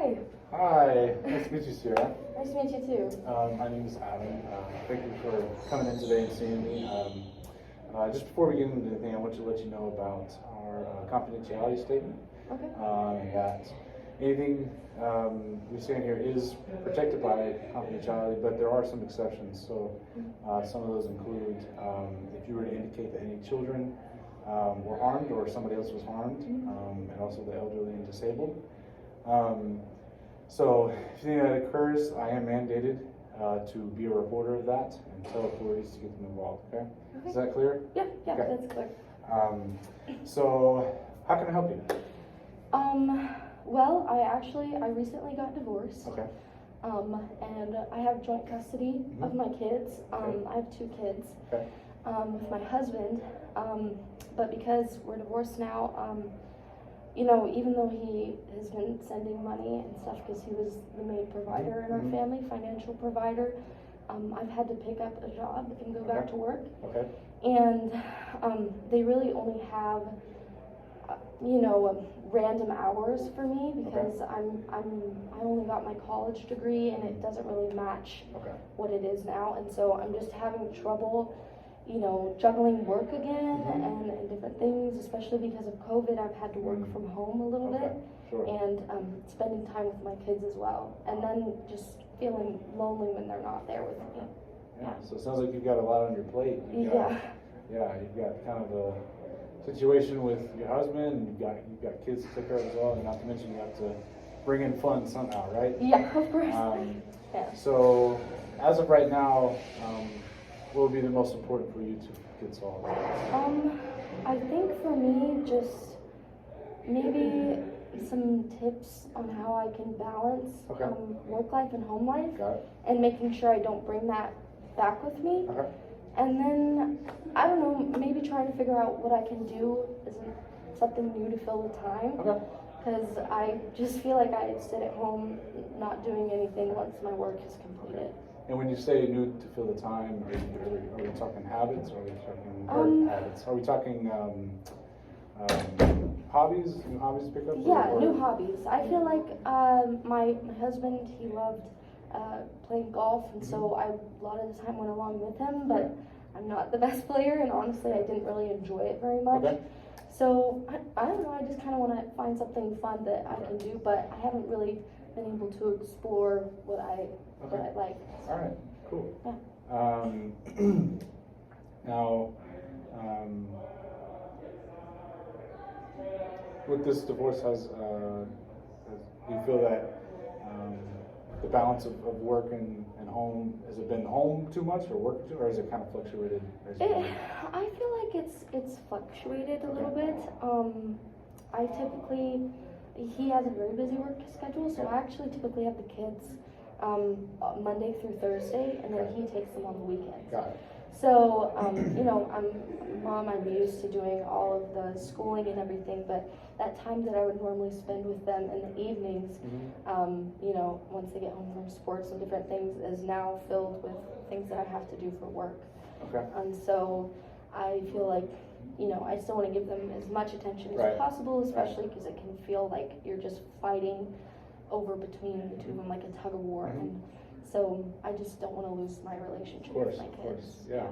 Hi. Hi, nice to meet you, Sierra. Nice to meet you too. My name is Adam. Thank you for coming in today and seeing me. Just before we get into anything, I want to let you know about our confidentiality statement. Okay. That anything we say in here is protected by confidentiality, but there are some exceptions. So some of those include if you were to indicate that any children were harmed or somebody else was harmed, and also the elderly and disabled. So if anything that occurs, I am mandated to be a reporter of that and tell authorities to get them involved, okay? Is that clear? Yeah, Okay. that's clear. So how can I help you? Well, I recently got divorced. Okay. And I have joint custody of my kids. I have 2 kids. Okay. With my husband. But because we're divorced now, you know, even though he has been sending money and stuff because he was the main provider in our family, financial provider, I've had to pick up a job and go back to work. Okay. And they really only have, you know, random hours for me because I only got my college degree and it doesn't really match what it is now, and so I'm just having trouble, you know, juggling work again and different things, especially because of COVID. I've had to work from home a little bit, and spending time with my kids as well, and then just feeling lonely when they're not there with me. Yeah, so it sounds like you've got a lot on your plate. You've got kind of a situation with your husband, and you've got kids to take care of as well, and not to mention you have to bring in funds somehow, right? Yeah, of course. So as of right now, what would be the most important for you to get solved? I think for me, just maybe some tips on how I can balance work life and home life, and making sure I don't bring that back with me. And then, I don't know, maybe trying to figure out what I can do as something new to fill the time. Because I just feel like I sit at home not doing anything once my work is completed. And when you say new to fill the time, are we talking habits, or are we talking habits? Are we talking hobbies? New hobbies to pick up? Yeah, new hobbies. I feel like my husband, he loved playing golf, and so I a lot of the time went along with him, but I'm not the best player, and honestly I didn't really enjoy it very much. So I don't know, I just kind of want to find something fun that I can do, but I haven't really been able to explore what I like. All right, cool. Yeah. Now, with this divorce, do you feel that the balance of work and home, has it been home too much or work too, or has it kind of fluctuated? I feel like it's fluctuated a little bit. He has a very busy work schedule, so I actually typically have the kids Monday through Thursday, and then he takes them on the weekends. Got it. So, you know, I'm used to doing all of the schooling and everything, but that time that I would normally spend with them in the evenings, you know, once they get home from sports and different things, is now filled with things that I have to do for work. And so I feel like, you know, I still want to give them as much attention as possible, especially because it can feel like you're just fighting over between the two of them, like a tug of war. And so I just don't want to lose my relationship with my kids. Yeah.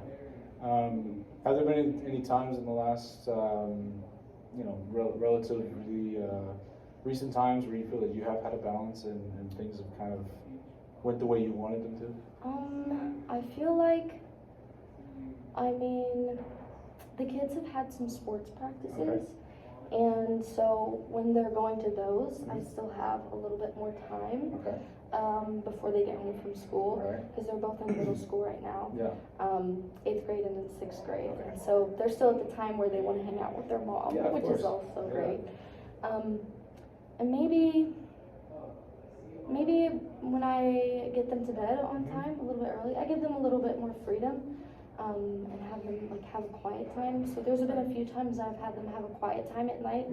Have there been any times in the last, you know, relatively recent times where you feel that you have had a balance and things have kind of went the way you wanted them to? I feel like, I mean, the kids have had some sports practices. And so when they're going to those, I still have a little bit more time before they get home from school, because they're both in middle school right now, 8th grade and then 6th grade. And so they're still at the time where they want to hang out with their mom, which is also great. And maybe when I get them to bed on time, a little bit early, I give them a little bit more freedom. And have them like have a quiet time. So there's been a few times I've had them have a quiet time at night.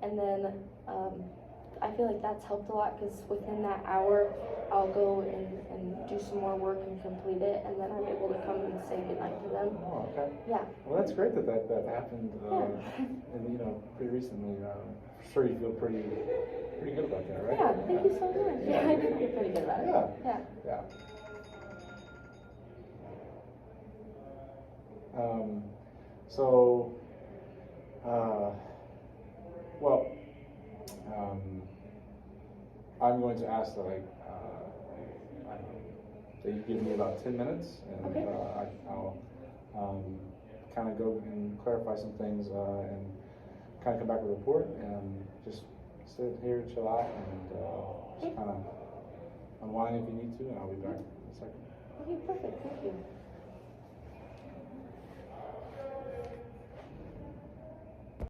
And then I feel like that's helped a lot because within that hour, I'll go and do some more work and complete it, and then I'm able to come and say goodnight to them. Oh, okay. Yeah. Well, that's great that that happened, Yeah. and pretty recently. I'm sure you feel pretty good about that, right? Yeah, thank you so much. Yeah, I do feel pretty good about it. Yeah. Yeah. Yeah. So, well, I'm going to ask that that you give me about 10 minutes, and Okay. I'll kind of go and clarify some things, and kind of come back with a report, and just sit here, chill out, and just kind of unwind if you need to, and I'll be back in a second. Okay, perfect. Thank you.